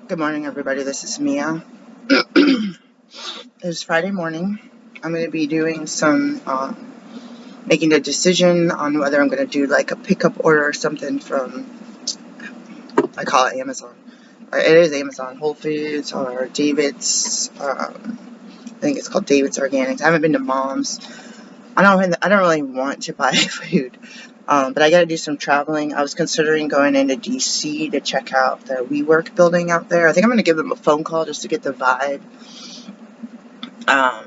Good morning, everybody. This is Mia. It's Friday morning. I'm going to be doing some, making a decision on whether I'm going to do like a pickup order or something from, I call it Amazon. Or it is Amazon, Whole Foods, or David's, I think it's called David's Organics. I haven't been to Mom's. I don't really want to buy food. But I got to do some traveling. I was considering going into DC to check out the WeWork building out there. I think I'm going to give them a phone call just to get the vibe. I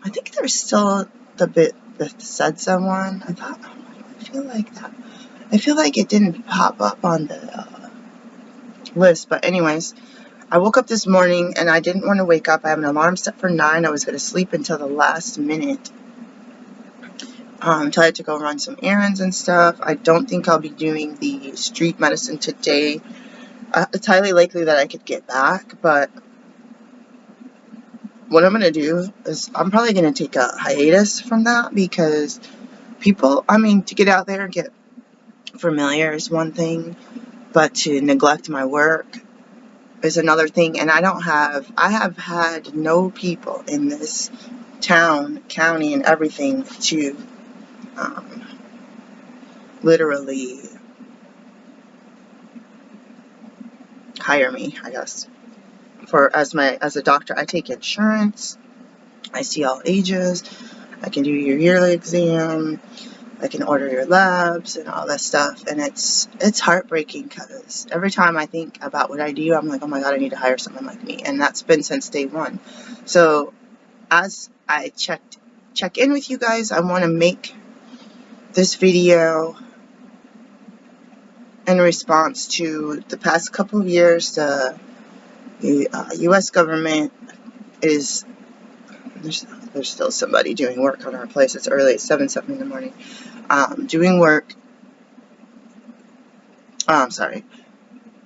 think there's still the Bethesda one. I thought, I feel like that. I feel like it didn't pop up on the list. But anyways, I woke up this morning and I didn't want to wake up. I have an alarm set for 9. I was going to sleep until the last minute. Until I had to go run some errands and stuff. I don't think I'll be doing the street medicine today. It's highly likely that I could get back, but what I'm going to do is I'm probably going to take a hiatus from that because to get out there and get familiar is one thing, but to neglect my work is another thing. And I have had no people in this town, county, and everything to literally hire me, I guess. As a doctor, I take insurance. I see all ages. I can do your yearly exam. I can order your labs and all that stuff. And it's heartbreaking because every time I think about what I do, I'm like, oh my God, I need to hire someone like me. And that's been since day one. So as I check in with you guys, I want to make this video in response to the past couple of years. The U.S. government is, there's still somebody doing work on our place. It's early, it's 7 in the morning. Doing work. Oh, I'm sorry.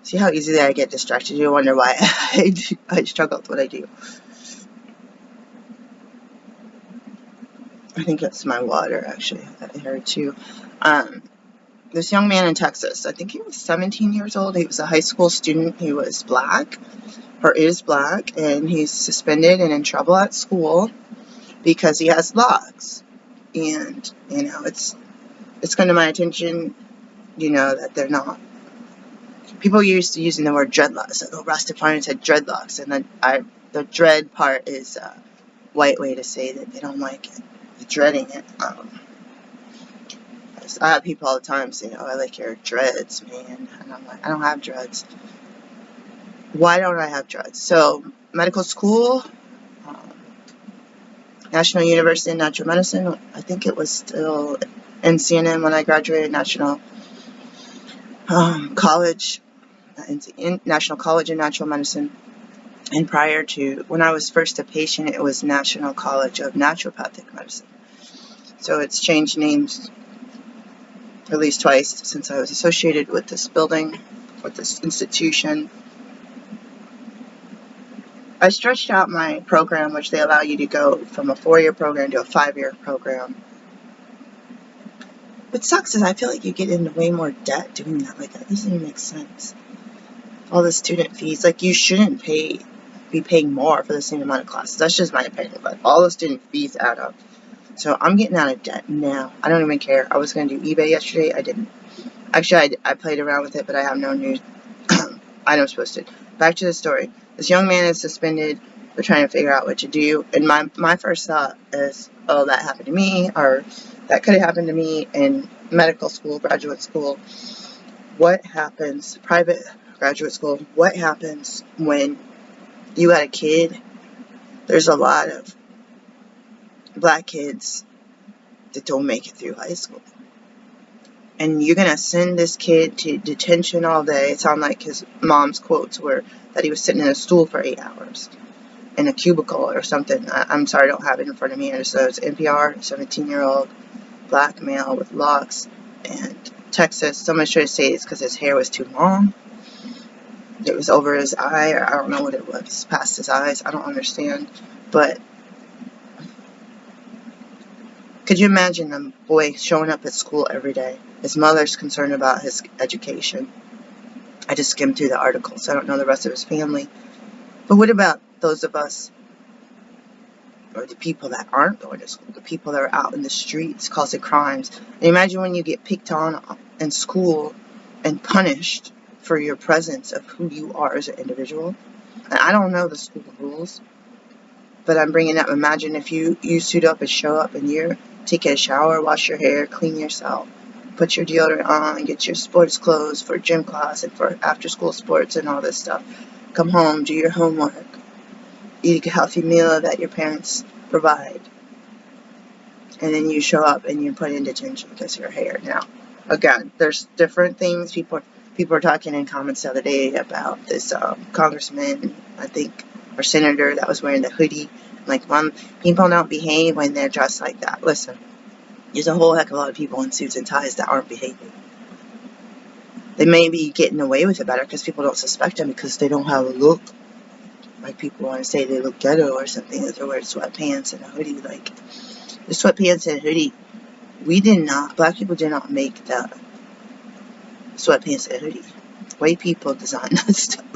See how easily I get distracted? You wonder why I struggle with what I do. I think it's my water, actually, that I heard too. This young man in Texas, I think he was 17 years old. He was a high school student. He was black, or is black, and he's suspended and in trouble at school because he has locks. And, it's come to my attention, that they're not. People used to using the word dreadlocks. Like, Rastafarians had dreadlocks, and then the dread part is a white way to say that they don't like it. They're dreading it. I have people all the time say, "Oh, I like your dreads, man," and I'm like, I don't have dreads. Why don't I have dreads? So, medical school, National University of Natural Medicine. I think it was still NCNM when I graduated. National College. National College of Natural Medicine, and prior to when I was first a patient, it was National College of Naturopathic Medicine. So it's changed names at least twice since I was associated with this building, with this institution. I stretched out my program, which they allow you to go from a 4-year program to a 5-year program. What sucks is I feel like you get into way more debt doing that. Like, that doesn't even make sense. All the student fees, like, you shouldn't be paying more for the same amount of classes. That's just my opinion, but all the student fees add up. So I'm getting out of debt now. I don't even care. I was going to do eBay yesterday. I didn't. Actually, I played around with it, but I have no new items posted. Back to the story. This young man is suspended. We're trying to figure out what to do. And my first thought is, oh, that happened to me, or that could have happened to me in medical school, graduate school. What happens, private graduate school, what happens when you had a kid? There's a lot of black kids that don't make it through high school. And you're going to send this kid to detention all day. It sounded like his mom's quotes were that he was sitting in a stool for 8 hours in a cubicle or something. I'm sorry, I don't have it in front of me. I just know it's NPR, 17-year-old black male with locks, and Texas. Somebody's trying to say it's because his hair was too long. It was over his eye, or I don't know what it was, past his eyes. I don't understand. But could you imagine a boy showing up at school every day? His mother's concerned about his education. I just skimmed through the article, so I don't know the rest of his family. But what about those of us, or the people that aren't going to school, the people that are out in the streets causing crimes? And imagine when you get picked on in school and punished for your presence of who you are as an individual. And I don't know the school rules, but I'm bringing up, imagine if you suit up and show up and you're taking a shower, wash your hair, clean yourself, put your deodorant on, get your sports clothes for gym class and for after school sports and all this stuff. Come home, do your homework, eat a healthy meal that your parents provide. And then you show up and you're put in detention because of your hair. Now, again, there's different things. People are talking in comments the other day about this congressman, I think, or senator that was wearing the hoodie. Like, when people don't behave when they're dressed like that. Listen, there's a whole heck of a lot of people in suits and ties that aren't behaving. They may be getting away with it better because people don't suspect them because they don't have a look. Like, people want to say they look ghetto or something, that they're wearing sweatpants and a hoodie. Like, the sweatpants and hoodie, black people did not make the sweatpants and hoodie. White people designed that stuff.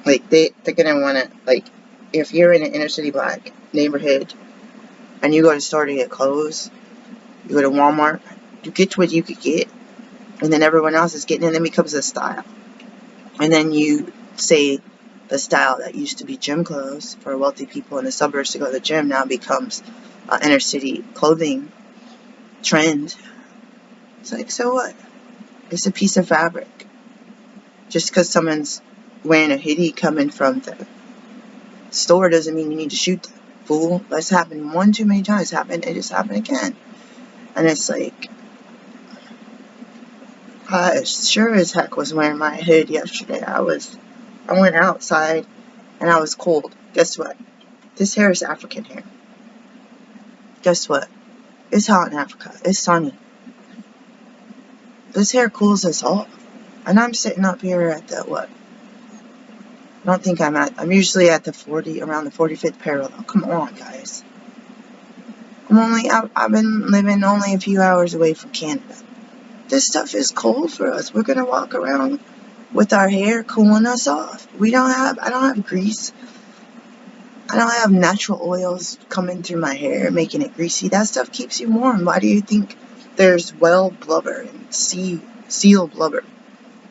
Like they're gonna want to, like, if you're in an inner city black neighborhood and you go to the store to get clothes, you go to Walmart, you get what you could get, and then everyone else is getting it, and then becomes a style. And then you say the style that used to be gym clothes for wealthy people in the suburbs to go to the gym now becomes inner city clothing trend. It's like, so what? It's a piece of fabric. Just because someone's wearing a hoodie coming from the store doesn't mean you need to shoot them, fool. That's happened one too many times. It just happened again. And it's like, I sure as heck was wearing my hood yesterday. I went outside and I was cold. Guess what? This hair is African hair. Guess what? It's hot in Africa. It's sunny. This hair cools us off. And I'm sitting up here at the, what? I don't think I'm usually at the around the 45th parallel. Come on, guys. I've been living only a few hours away from Canada. This stuff is cold for us. We're going to walk around with our hair cooling us off. I don't have grease. I don't have natural oils coming through my hair, making it greasy. That stuff keeps you warm. Why do you think there's whale blubber and seal blubber?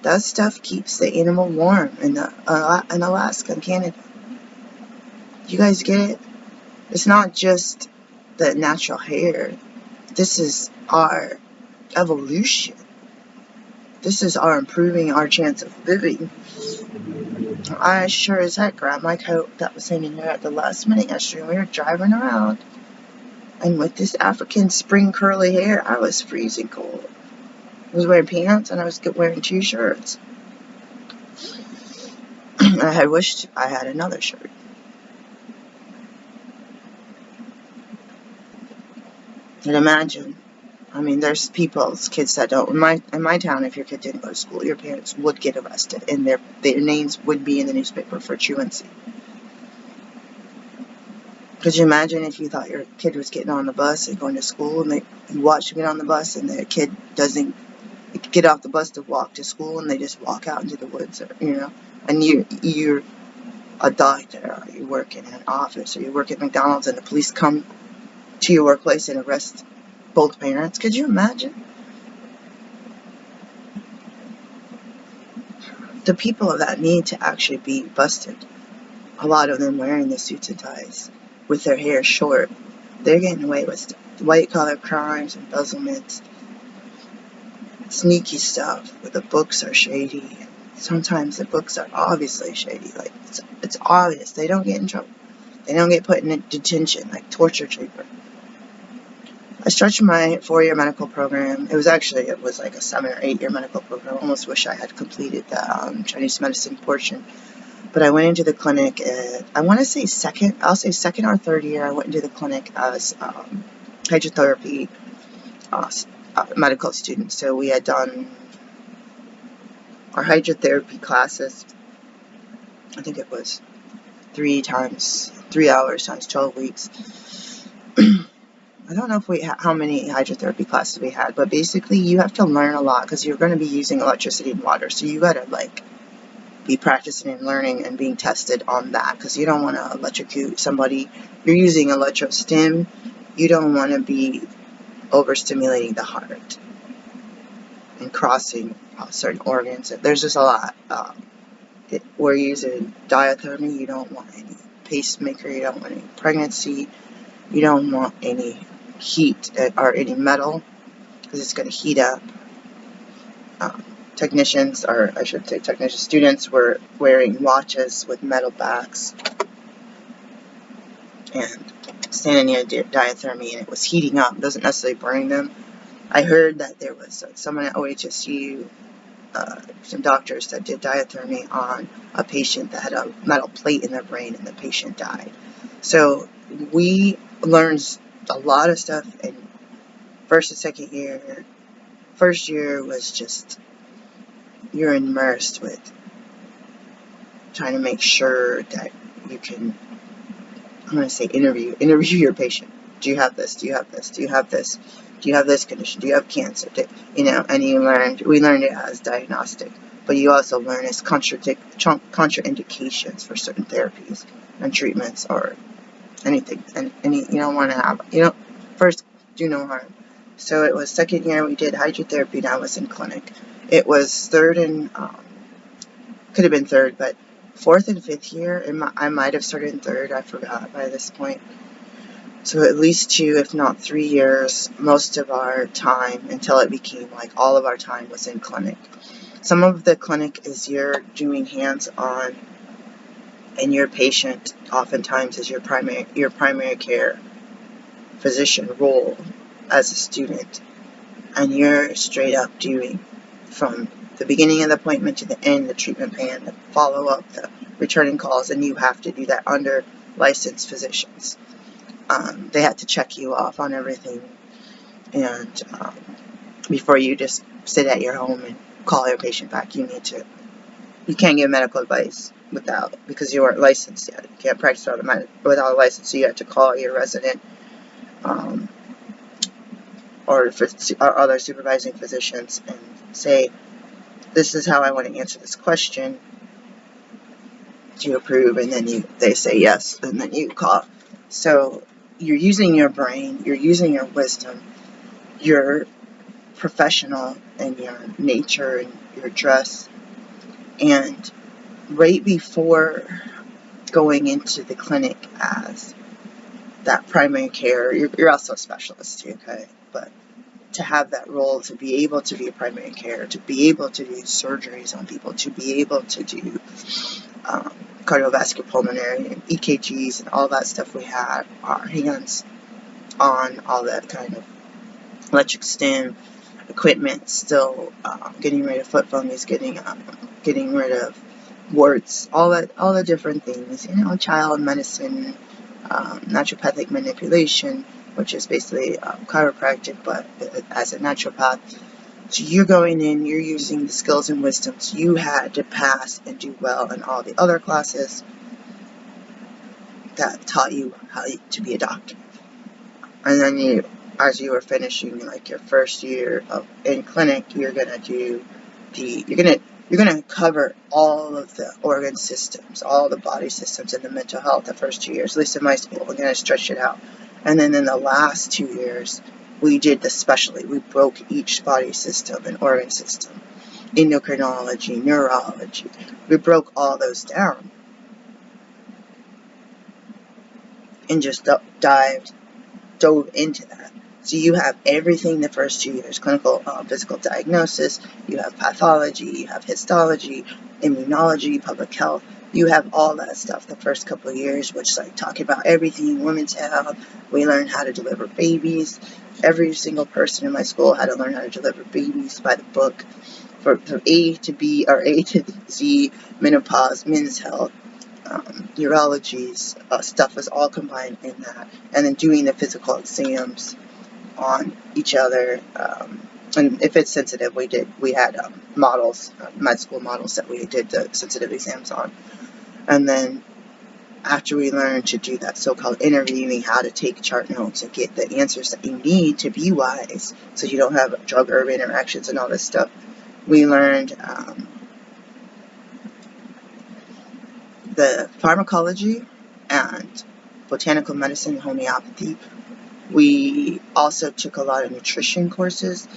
That stuff keeps the animal warm in Alaska and Canada. You guys get it? It's not just the natural hair. This is our evolution. This is our improving our chance of living. I sure as heck grabbed my coat that was hanging here at the last minute yesterday. We were driving around, and with this African spring curly hair, I was freezing cold. I was wearing pants and I was wearing 2 shirts. I had wished I had another shirt. And imagine, there's kids that don't. In my town, if your kid didn't go to school, your parents would get arrested, and their names would be in the newspaper for truancy. Could you imagine if you thought your kid was getting on the bus and going to school, and you watch them get on the bus, and their kid doesn't get off the bus to walk to school, and they just walk out into the woods, and you're a doctor, or you work in an office, or you work at McDonald's, and the police come to your workplace and arrest both parents. Could you imagine? The people that need to actually be busted, a lot of them wearing the suits and ties with their hair short, they're getting away with white collar crimes, embezzlements, sneaky stuff where the books are shady. Sometimes the books are obviously shady. Like, it's obvious. They don't get in trouble. They don't get put in detention like torture treatment. I stretched my 4-year medical program. It was like a 7 or 8-year medical program. I almost wish I had completed the Chinese medicine portion. But I went into the clinic at, I want to say second or third year, I went into the clinic as hydrotherapy medical student. So we had done our hydrotherapy classes, I think it was 3 hours times 12 weeks. I don't know if how many hydrotherapy classes we had, but basically you have to learn a lot because you're going to be using electricity and water. So you got to like be practicing and learning and being tested on that, because you don't want to electrocute somebody. You're using electrostim. You don't want to be overstimulating the heart and crossing certain organs. There's just a lot. We're using diathermy. You don't want any pacemaker. You don't want any pregnancy. You don't want any heat or any metal, because it's going to heat up. Technicians, or I should say students were wearing watches with metal backs and standing near diathermy, and it was heating up. It doesn't necessarily burn them. I heard that there was someone at OHSU, some doctors that did diathermy on a patient that had a metal plate in their brain, and the patient died. So we learned a lot of stuff in first and second year. First year was just, you're immersed with trying to make sure that you can, I'm going to say interview your patient. Do you have this? Do you have this? Do you have this? Do you have this condition? Do you have cancer? And we learned it as diagnostic, but you also learn as contraindications for certain therapies and treatments or anything. And you don't want to have, first, do no harm. So it was second year we did hydrotherapy, and I was in clinic. It was third and, could have been third, but fourth and fifth year, I might have started in third, I forgot by this point. So at least 2, if not 3 years, most of our time, until it became like all of our time, was in clinic. Some of the clinic is you're doing hands-on, and your patient oftentimes is your primary care physician role as a student, and you're straight up doing from the beginning of the appointment to the end, the treatment plan, the follow-up, the returning calls, and you have to do that under licensed physicians. They had to check you off on everything, and before you just sit at your home and call your patient back, you can't give medical advice because you aren't licensed yet. You can't practice without a license, so you have to call your resident or other supervising physicians and say, this is how I want to answer this question. Do you approve? And then they say yes, and then you call. So you're using your brain, you're using your wisdom, you're professional in your nature and your dress. And right before going into the clinic as that primary care, you're also a specialist too, okay? But to have that role, to be able to be a primary care, to be able to do surgeries on people, to be able to do cardiovascular, pulmonary, and EKGs, and all that stuff, we had our hands on all that kind of electric stim equipment, still getting rid of foot fungus, getting rid of warts, all the different things, child medicine, naturopathic manipulation, which is basically chiropractic, but as a naturopath. So you're going in, you're using the skills and wisdoms you had to pass and do well in all the other classes that taught you how to be a doctor. And then as you were finishing like your first year in clinic, you're gonna cover all of the organ systems, all the body systems, and the mental health the first 2 years. At least in my school, we're gonna stretch it out. And then in the last 2 years, we did the specialty. We broke each body system and organ system, endocrinology, neurology. We broke all those down and just dove into that. So you have everything the first 2 years: clinical, physical diagnosis, you have pathology, you have histology, immunology, public health. You have all that stuff the first couple of years, which is like talking about everything, women's health. We learned how to deliver babies. Every single person in my school had to learn how to deliver babies by the book, from A to B or A to Z, menopause, men's health, urologies, stuff was all combined in that. And then doing the physical exams on each other. And if it's sensitive, we had models, med school models that we did the sensitive exams on. And then after we learn to do that so-called interviewing, how to take chart notes and get the answers that you need to be wise so you don't have drug-herb interactions and all this stuff, we learned the pharmacology and botanical medicine and homeopathy. We also took a lot of nutrition courses,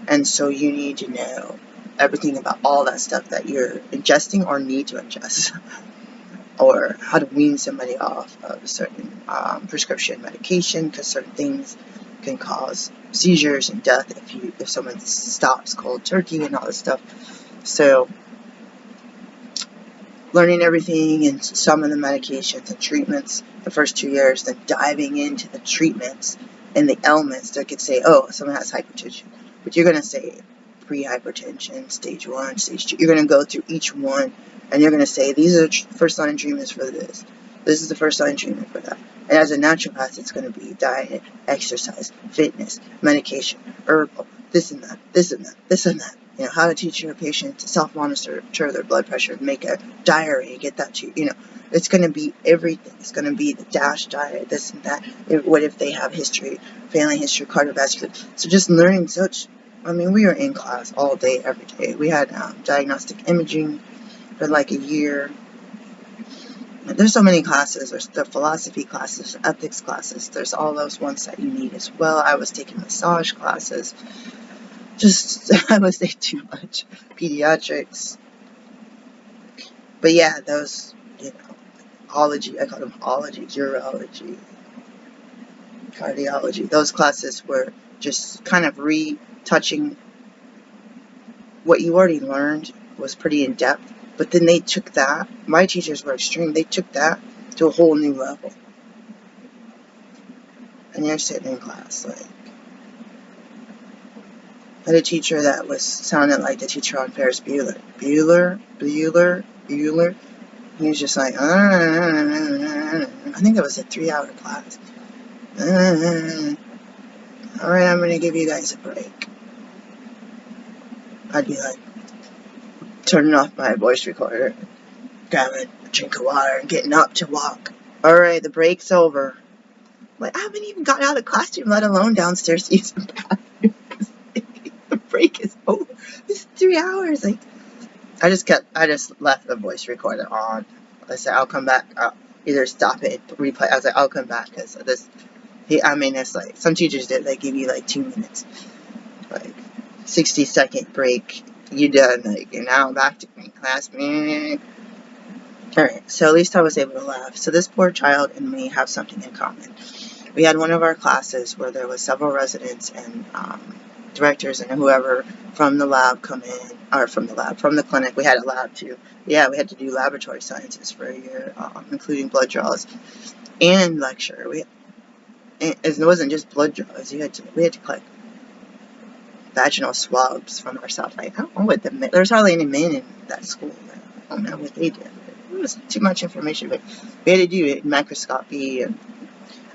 and so you need to know everything about all that stuff that you're ingesting or need to ingest, or how to wean somebody off of a certain prescription medication, because certain things can cause seizures and death if someone stops cold turkey and all this stuff. So learning everything and some of the medications and treatments the first 2 years, then diving into the treatments and the ailments that could say, oh, someone has hypertension, but you're going to say pre-hypertension, stage 1, stage 2. You're going to go through each one, and you're going to say, these are the first line of treatments for this. This is the first line of treatment for that. And as a naturopath, it's going to be diet, exercise, fitness, medication, herbal, this and that, this and that, this and that. You know, how to teach your patient to self-monitor their blood pressure, make a diary, get that to you. You know, it's going to be everything. It's going to be the DASH diet, this and that. What if they have history, family history, cardiovascular? So just learning such. I mean, we were in class all day, every day. We had diagnostic imaging for like a year. There's so many classes. There's the philosophy classes, ethics classes. There's all those ones that you need as well. I was taking massage classes. I was taking too much. Pediatrics. But yeah, those, you know, ology, I call them ology, urology, cardiology. Those classes were just kind of retouching what you already learned, was pretty in depth. But then they took that, my teachers were extreme, they took that to a whole new level. And you're sitting in class, like, I had a teacher that sounded like the teacher on Ferris Bueller. Bueller. He was just like, I think it was a 3-hour class. Alright, I'm going to give you guys a break. I'd be like, turning off my voice recorder, grabbing a drink of water, and getting up to walk. Alright, the break's over. Like, I haven't even got out of the classroom, let alone downstairs to use the bathroom. The break is over. It's 3 hours. Like, I just left the voice recorder on. I said, I'll come back. I'll either stop it, replay. I was like, I'll come back, because this, it's like, some teachers did, they give you like 2 minutes. Like, 60-second break. You done. Like, and now I'm back to class. Alright, so at least I was able to laugh. So this poor child and me have something in common. We had one of our classes where there was several residents and directors and whoever from the lab come in, or from the clinic. We had a lab too. Yeah, we had to do laboratory sciences for a year, including blood draws and lecture. It wasn't just blood draws. We had to collect vaginal swabs from ourselves. Like, I don't know what there's hardly any men in that school. I don't know what they did. It was too much information, but we had to do it in microscopy. And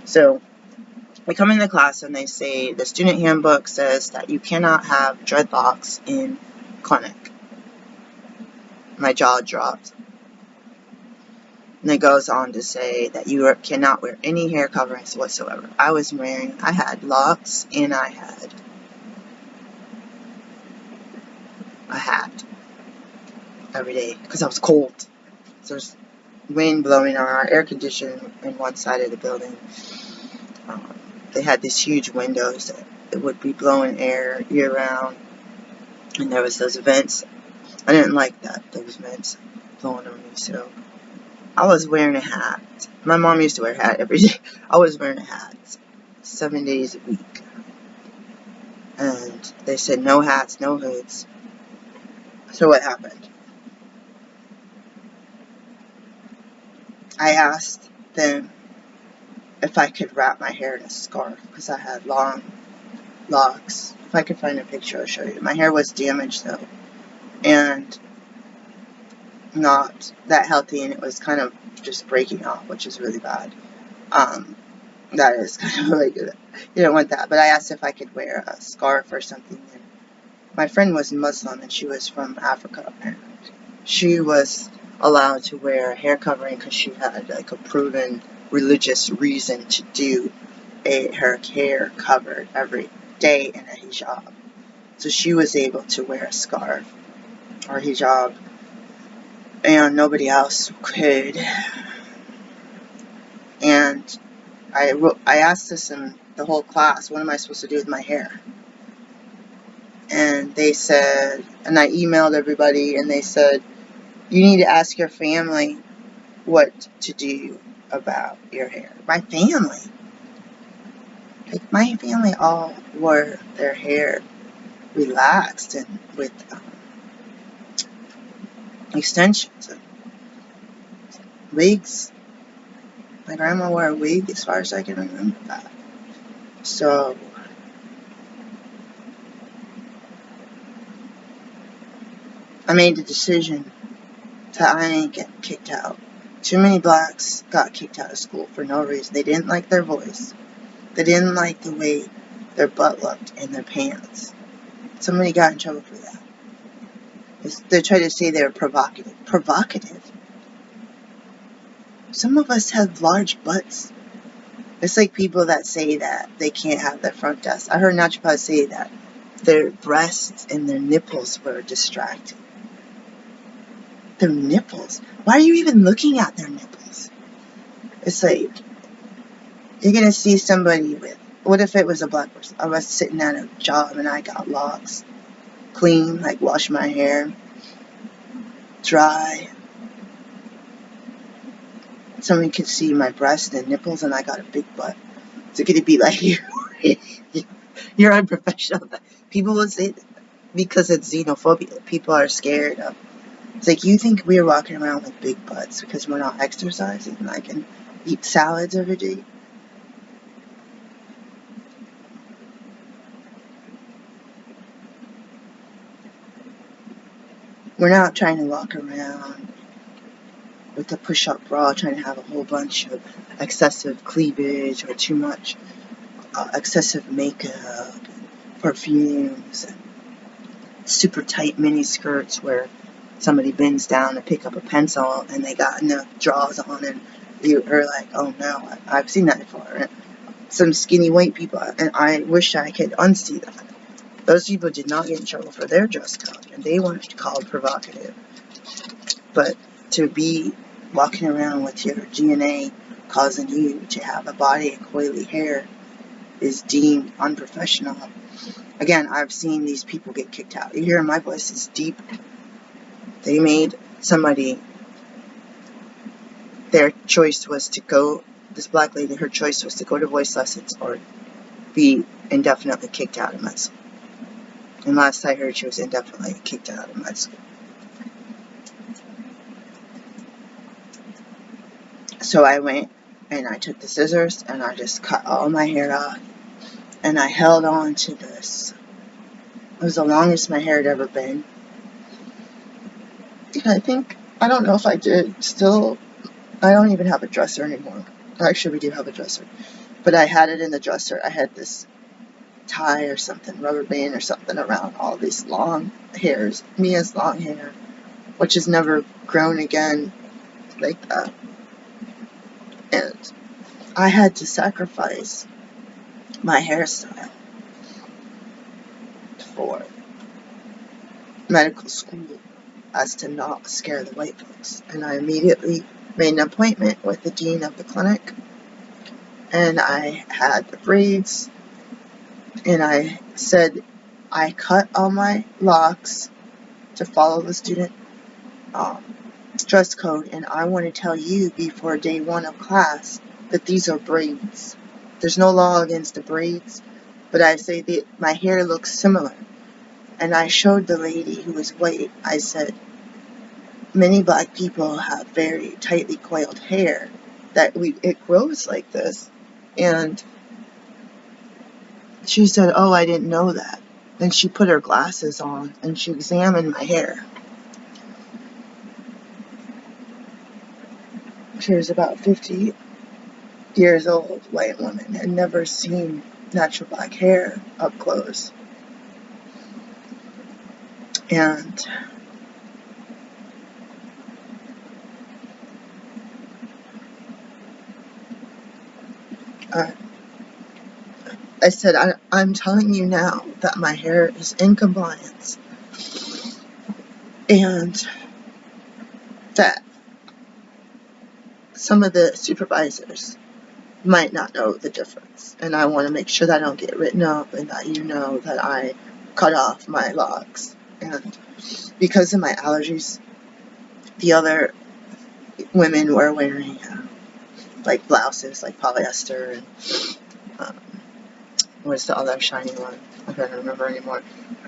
so we come into class and they say the student handbook says that you cannot have dreadlocks in clinic. My jaw dropped. And it goes on to say that you cannot wear any hair coverings whatsoever. I had locks and I had a hat every day because I was cold. So there's wind blowing on our air conditioner in one side of the building. They had these huge windows that would be blowing air year round, and there was those vents. I didn't like those vents blowing on me, so I was wearing a hat. My mom used to wear a hat every day. I was wearing a hat 7 days a week, and they said no hats, no hoods. So what happened? I asked them if I could wrap my hair in a scarf because I had long locks. If I could find a picture, I'll show you. My hair was damaged though, and not that healthy, and it was kind of just breaking off, which is really bad. That is kind of really good. You don't want that. But I asked if I could wear a scarf or something. And my friend was Muslim, and she was from Africa, and she was allowed to wear a hair covering because she had like a proven religious reason to do her hair covered every day in a hijab. So she was able to wear a scarf or hijab, and nobody else could. And I asked this in the whole class, what am I supposed to do with my hair? And they said, and I emailed everybody, and they said, you need to ask your family what to do about your hair. My family. Like, my family all wore their hair relaxed and with extensions and wigs. My grandma wore a wig as far as I can remember that. So, I made the decision that I ain't getting kicked out. Too many blacks got kicked out of school for no reason. They didn't like their voice. They didn't like the way their butt looked in their pants. Somebody got in trouble for that. They tried to say they were provocative. Provocative? Some of us have large butts. It's like people that say that they can't have their front desk. I heard naturopaths say that their breasts and their nipples were distracting. Their nipples? Why are you even looking at their nipples? It's like, you're going to see somebody with, what if it was a black person? I was sitting at a job and I got locks. Clean, like wash my hair. Dry. Somebody could see my breasts and nipples and I got a big butt. So could it be like, you're unprofessional? People will say that because it's xenophobia. People are scared of. It's like, you think we're walking around with big butts because we're not exercising and I can eat salads every day? We're not trying to walk around with a push-up bra trying to have a whole bunch of excessive cleavage or too much excessive makeup, perfumes, and super tight mini skirts where somebody bends down to pick up a pencil and they got enough drawers on and you are like, oh no, I've seen that before. And some skinny white people, and I wish I could unsee that. Those people did not get in trouble for their dress code and they weren't called provocative. But to be walking around with your DNA causing you to have a body of coily hair is deemed unprofessional. Again, I've seen these people get kicked out. You hear my voice is deep. They made somebody, their choice was to go, this black lady, her choice was to go to voice lessons or be indefinitely kicked out of med school. And last I heard, she was indefinitely kicked out of med school. So I went and I took the scissors and I just cut all my hair off. And I held on to this. It was the longest my hair had ever been. And I don't know if I did still, I don't even have a dresser anymore. Actually, we do have a dresser. But I had it in the dresser. I had this tie or something, rubber band or something around all these long hairs. Mia's long hair, which has never grown again like that. And I had to sacrifice my hairstyle for medical school as to not scare the white folks. And I immediately made an appointment with the dean of the clinic. And I had the braids. And I said I cut all my locks to follow the student dress code. And I want to tell you before day one of class that these are braids. There's no law against the braids. But I say that my hair looks similar. And I showed the lady who was white, I said, many black people have very tightly coiled hair that it grows like this. And she said, oh, I didn't know that. Then she put her glasses on and she examined my hair. She was about 50 years old, white woman, had never seen natural black hair up close. And I said, I'm telling you now that my hair is in compliance, and that some of the supervisors might not know the difference, and I want to make sure that I don't get written up, and that you know that I cut off my locks. And because of my allergies, the other women were wearing like blouses, like polyester, and what's the other shiny one? I can't remember anymore.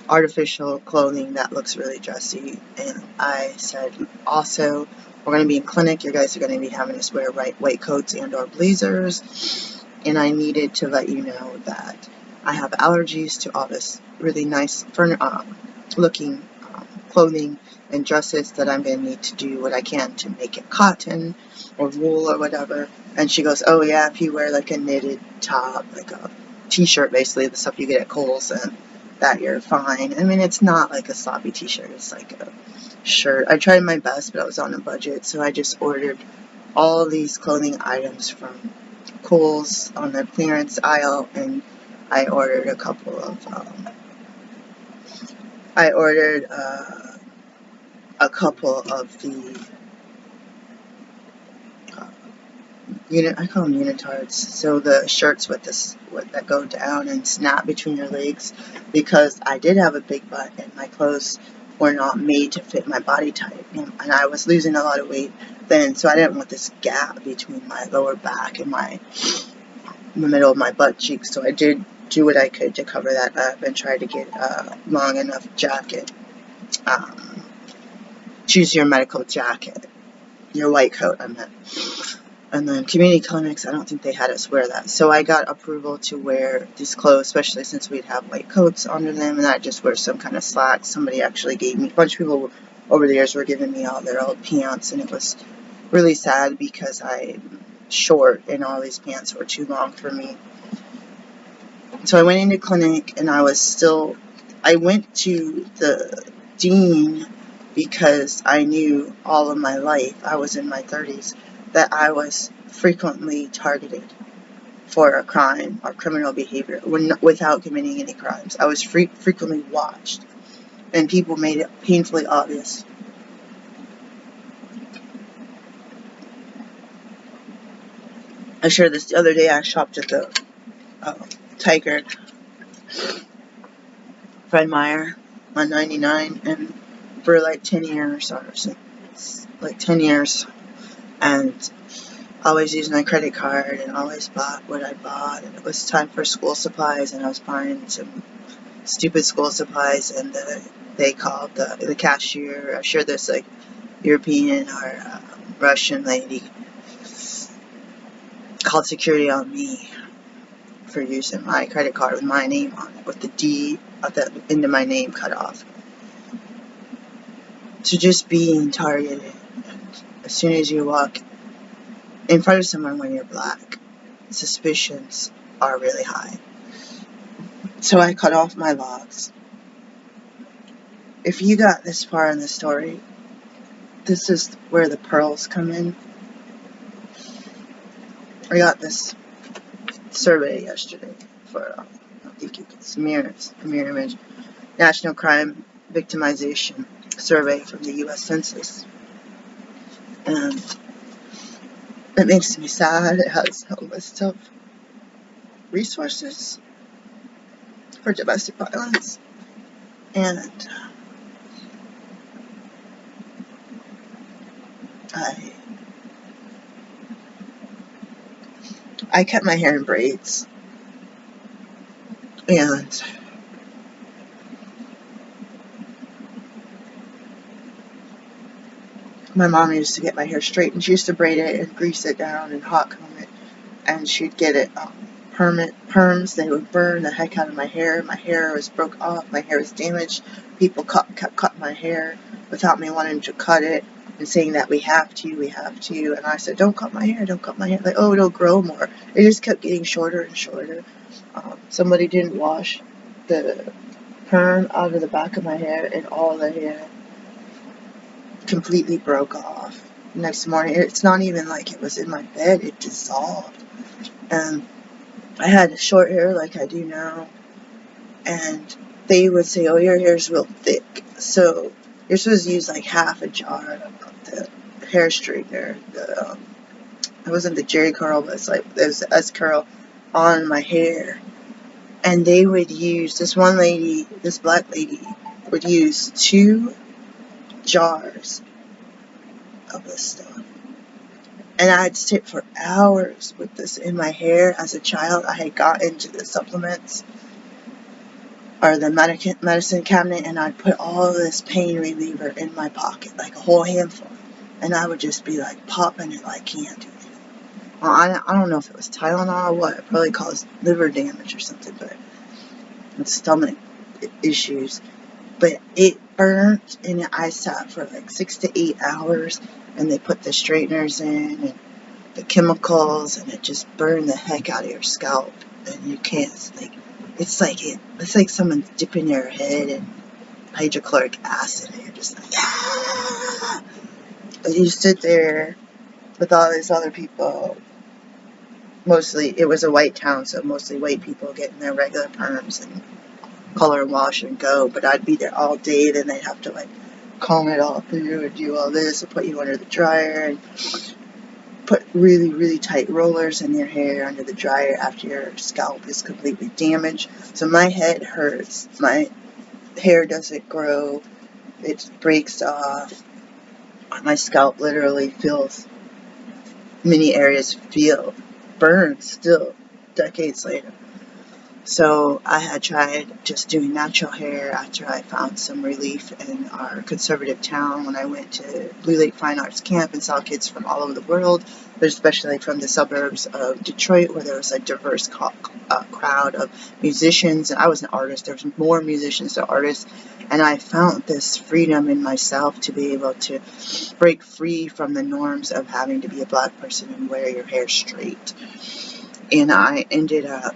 Artificial clothing that looks really dressy. And I said, also, we're going to be in clinic. You guys are going to be having us wear white coats and or blazers. And I needed to let you know that I have allergies to all this really nice looking clothing and dresses, that I'm going to need to do what I can to make it cotton or wool or whatever. And she goes, oh yeah, if you wear like a knitted top, like a t-shirt, basically the stuff you get at Kohl's, and that you're fine. I mean, it's not like a sloppy t-shirt, it's like a shirt. I tried my best, but I was on a budget, so I just ordered all these clothing items from Kohl's on the clearance aisle, and I ordered a couple of the I call them unitards. So the shirts with that go down and snap between your legs, because I did have a big butt and my clothes were not made to fit my body type, and I was losing a lot of weight then, so I didn't want this gap between my lower back and the middle of my butt cheeks. So I did do what I could to cover that up and try to get a long enough jacket. Choose your medical jacket, your white coat, I meant. And then community clinics, I don't think they had us wear that. So I got approval to wear these clothes, especially since we'd have white coats under them, and I just wear some kind of slacks. Somebody actually gave me, a bunch of people over the years were giving me all their old pants, and it was really sad because I'm short and all these pants were too long for me. So I went into clinic, and I went to the dean because I knew all of my life, I was in my 30s, that I was frequently targeted for a crime or criminal behavior without committing any crimes. I was frequently watched, and people made it painfully obvious. I shared this the other day. I shopped at the Tiger Fred Meyer on 99, and for like 10 years, and always used my credit card and always bought what I bought. And it was time for school supplies, and I was buying some stupid school supplies, and they called the cashier. I'm sure this like European or Russian lady called security on me for using my credit card with my name on it, with the D at the end of my name cut off. So just being targeted, and as soon as you walk in front of someone when you're black, suspicions are really high. So I cut off my locks. If you got this far in the story, this is where the pearls come in. I got this survey yesterday for, I think it's a mirror image, National Crime Victimization Survey from the U.S. Census. And it makes me sad. It has a list of resources for domestic violence. And I kept my hair in braids. And my mom used to get my hair straightened. She used to braid it and grease it down and hot comb it. And she'd get it perms. They would burn the heck out of my hair. My hair was broke off. My hair was damaged. People kept cutting my hair without me wanting to cut it and saying that we have to. And I said, don't cut my hair. Like, oh, it'll grow more. It just kept getting shorter and shorter. Somebody didn't wash the perm out of the back of my hair, and all the hair completely broke off. Next morning, it's not even like it was in my bed, it dissolved. And I had short hair like I do now, and they would say, oh, your hair's real thick, so you're supposed to use like half a jar of the hair straightener. It wasn't the Jerry curl, but it's like there's the S curl on my hair. And they would use, this one lady, this black lady, would use 2 jars of this stuff. And I'd sit for hours with this in my hair. As a child, I had got into the supplements or the medicine cabinet, and I'd put all this pain reliever in my pocket, like a whole handful. And I would just be like popping it like candy. Well, I don't know if it was Tylenol or what. It probably caused liver damage or something, but with stomach issues. But it burnt, and I sat for like 6 to 8 hours, and they put the straighteners in and the chemicals, and it just burned the heck out of your scalp, and you can't, it's like someone's dipping your head in hydrochloric acid, and you're just like, ah! But you sit there with all these other people. Mostly, it was a white town, so mostly white people getting their regular perms and color and wash and go. But I'd be there all day, then they'd have to like comb it all through and do all this and put you under the dryer and put really, really tight rollers in your hair under the dryer after your scalp is completely damaged. So my head hurts, my hair doesn't grow, it breaks off, my scalp literally feels, many areas feel burned still, decades later. So I had tried just doing natural hair after I found some relief in our conservative town when I went to Blue Lake Fine Arts Camp and saw kids from all over the world, but especially from the suburbs of Detroit, where there was a diverse crowd of musicians. And I was an artist. There was more musicians than artists. And I found this freedom in myself to be able to break free from the norms of having to be a black person and wear your hair straight. And I ended up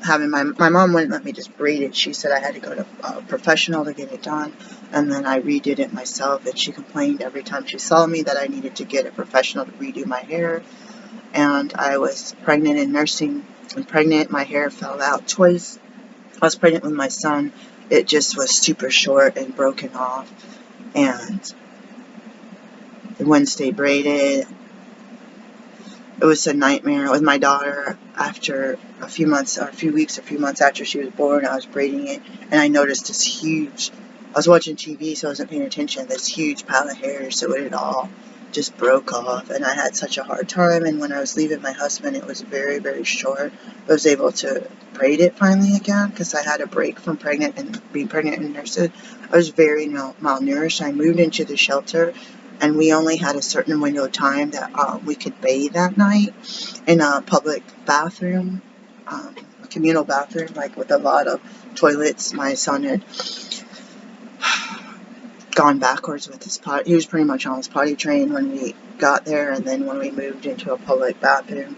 having my mom wouldn't let me just braid it. She said I had to go to a professional to get it done, and then I redid it myself, and she complained every time she saw me that I needed to get a professional to redo my hair. And I was pregnant and nursing, and pregnant, my hair fell out twice. I was pregnant with my son. It just was super short and broken off, and it wouldn't stay braided. It was a nightmare with my daughter. After a few months after she was born, I was braiding it, and I noticed this huge, I was watching TV, so I wasn't paying attention, this huge pile of hair, so it all just broke off, and I had such a hard time. And when I was leaving my husband, it was very, very short. I was able to braid it finally again, because I had a break from being pregnant and nursing. I was very malnourished. I moved into the shelter, and we only had a certain window of time that we could bathe that night in a public bathroom, a communal bathroom, like with a lot of toilets. My son had gone backwards with his potty. He was pretty much on his potty train when we got there, and then when we moved into a public bathroom,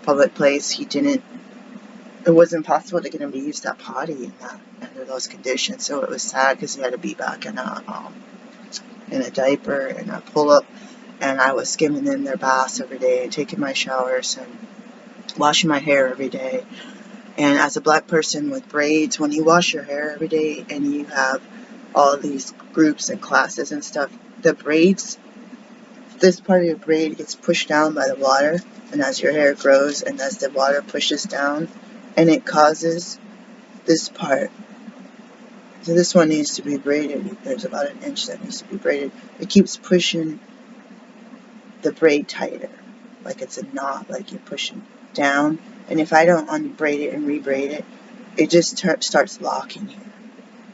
public place, it wasn't possible to get him to use that potty under those conditions. So it was sad, because he had to be back in a diaper and a pull-up, and I was skimming in their baths every day, taking my showers and washing my hair every day. And as a black person with braids, when you wash your hair every day and you have all of these groups and classes and stuff, the braids, this part of your braid gets pushed down by the water, and as your hair grows and as the water pushes down, and it causes this part. So this one needs to be braided. There's about an inch that needs to be braided. It keeps pushing the braid tighter, like it's a knot, like you're pushing down. And if I don't unbraid it and rebraid it, it just starts locking here.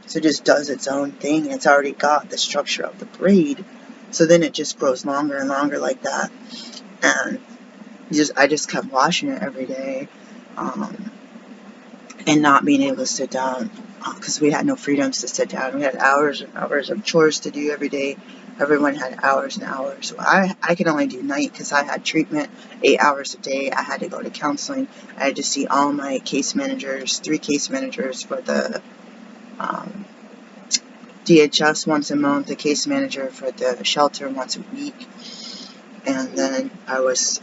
So it just does its own thing. It's already got the structure of the braid. So then it just grows longer and longer like that. And I just kept washing it every day. And not being able to sit down, because we had no freedoms to sit down. We had hours and hours of chores to do every day. Everyone had hours and hours. So I could only do night, because I had treatment 8 hours a day. I had to go to counseling. I had to see all my case managers, 3 case managers for the DHS once a month, a case manager for the shelter once a week. And then I was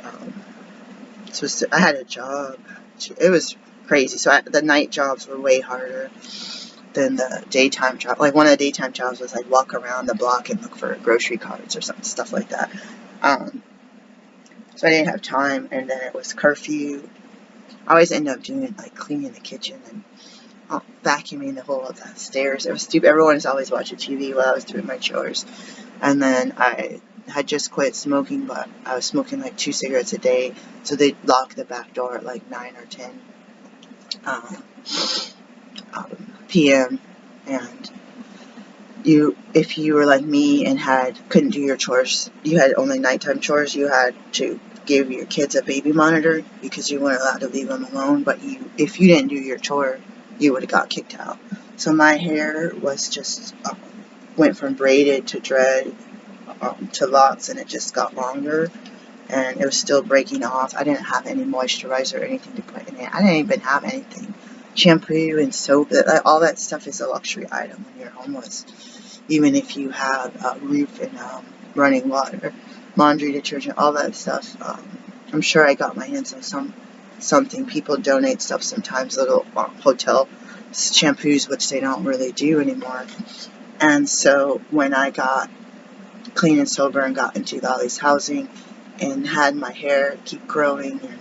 I had a job. it was crazy. So the night jobs were way harder than the daytime job. Like one of the daytime jobs was like walk around the block and look for grocery carts or something, stuff like that. So I didn't have time, and then it was curfew. I always end up doing like cleaning the kitchen and vacuuming the whole of the stairs. It was stupid. Everyone was always watching TV while I was doing my chores. And then I had just quit smoking, but I was smoking like 2 cigarettes a day. So they'd lock the back door at like 9 or 10 p.m. And if you were like me and couldn't do your chores, you had only nighttime chores, you had to give your kids a baby monitor because you weren't allowed to leave them alone. But if you didn't do your chore, you would have got kicked out. So my hair was just went from braided to dread to locks, and it just got longer, and it was still breaking off. I didn't have any moisturizer or anything to put in it. I didn't even have anything. Shampoo and soap, all that stuff is a luxury item when you're homeless. Even if you have a roof and running water, laundry detergent, all that stuff. I'm sure I got my hands on something. People donate stuff sometimes, little hotel shampoos, which they don't really do anymore. And so when I got clean and sober and got into all these housing and had my hair keep growing, and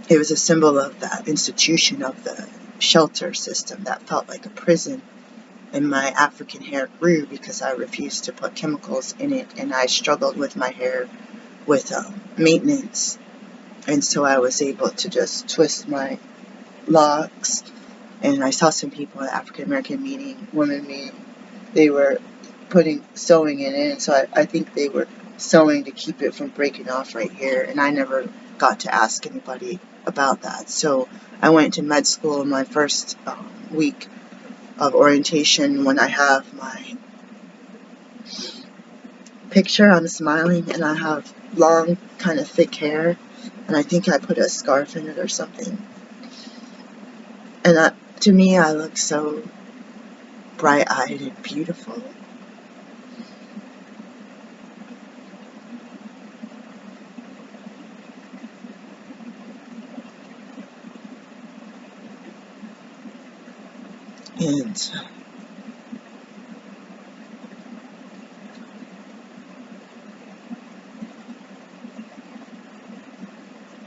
it was a symbol of that institution of the shelter system that felt like a prison. And my African hair grew because I refused to put chemicals in it, and I struggled with my hair with maintenance, and so I was able to just twist my locks. And I saw some people at African American women meeting, they were sewing it in, so I think they were sewing to keep it from breaking off right here, and I never got to ask anybody about that. So I went to med school in my first week of orientation. When I have my picture, I'm smiling, and I have long, kind of thick hair, and I think I put a scarf in it or something. And to me, I look so bright-eyed and beautiful. And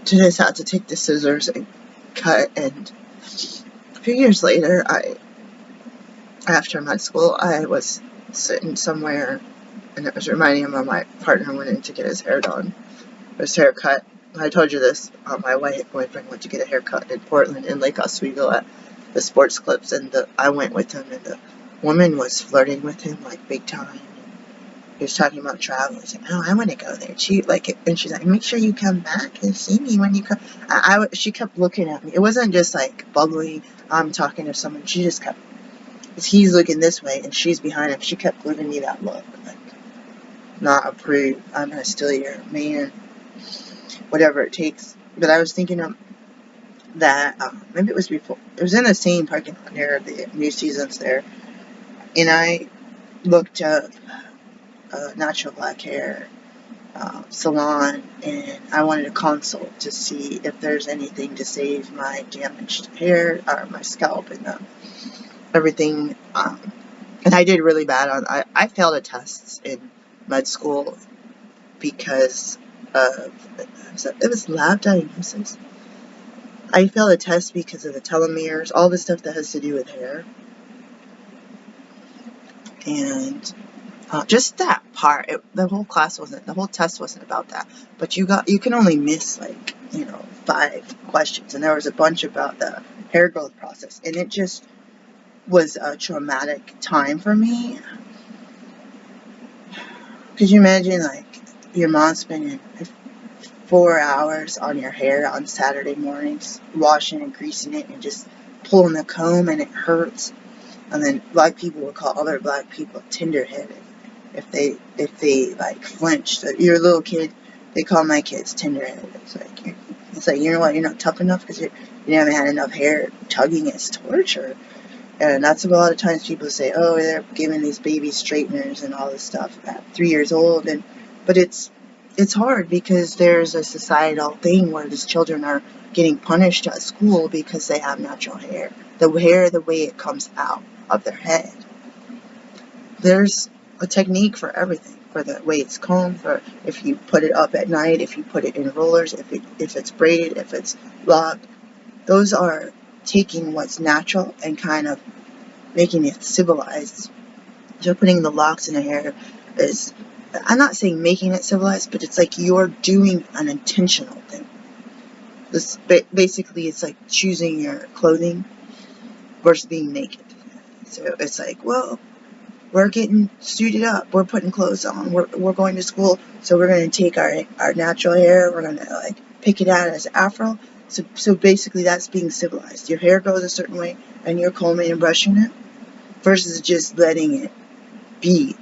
to just have to take the scissors and cut. And a few years later, after med school, I was sitting somewhere, and it was reminding him of my partner went in to get his hair done, his haircut. I told you this. My white boyfriend went to get a haircut in Portland, in Lake Oswego at the Sports Clips, and I went with him, and the woman was flirting with him like big time. He was talking about travel. He's like, "Oh, I want to go there." And she's like, "Make sure you come back and see me when you come." She kept looking at me. It wasn't just like bubbly, I'm talking to someone. She just kept, because he's looking this way and she's behind him. She kept giving me that look, like, not approved. I'm gonna steal your man, whatever it takes. But I was thinking of that. Maybe it was before. It was in the same parking lot near the New Seasons there, and I looked up natural black hair salon, and I wanted a consult to see if there's anything to save my damaged hair or my scalp and everything. And I did really bad I failed the tests in med school because it was lab diagnosis. I failed a test because of the telomeres, all the stuff that has to do with hair. And just that part, the whole test wasn't about that. But you can only miss 5 questions, and there was a bunch about the hair growth process, and it just was a traumatic time for me. Could you imagine your mom spending 4 hours on your hair on Saturday mornings, washing and greasing it and just pulling the comb, and it hurts? And then black people will call other black people tender-headed if they flinched. You're a little kid, they call my kids tender-headed. It's like, you know what, you're not tough enough because you haven't had enough hair. Tugging is torture. And that's what a lot of times people say, oh, they're giving these babies straighteners and all this stuff at 3 years old. But it's it's hard because there's a societal thing where these children are getting punished at school because they have natural hair. The way it comes out of their head. There's a technique for everything, for the way it's combed, for if you put it up at night, if you put it in rollers, if it's braided, if it's locked. Those are taking what's natural and kind of making it civilized. So putting the locks in the hair is, I'm not saying making it civilized, but it's like you're doing an intentional thing. This basically, it's like choosing your clothing versus being naked. So it's like, well, we're getting suited up, we're putting clothes on, we're going to school, so we're going to take our natural hair, we're going to like pick it out as afro. So basically that's being civilized. Your hair goes a certain way and you're combing and brushing it versus just letting it be.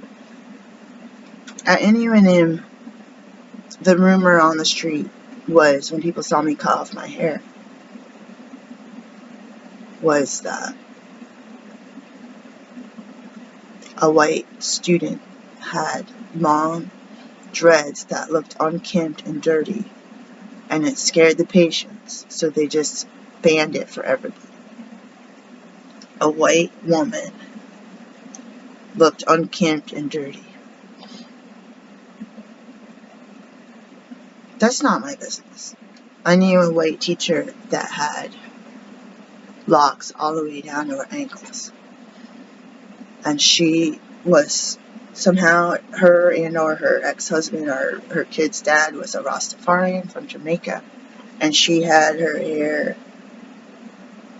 At NUNM, the rumor on the street was, when people saw me cut off my hair, was that a white student had long dreads that looked unkempt and dirty, and it scared the patients, so they just banned it for everybody. A white woman looked unkempt and dirty. That's not my business. I knew a white teacher that had locks all the way down to her ankles, and she was somehow, her and or her ex-husband or her kid's dad was a Rastafarian from Jamaica, and she had her hair,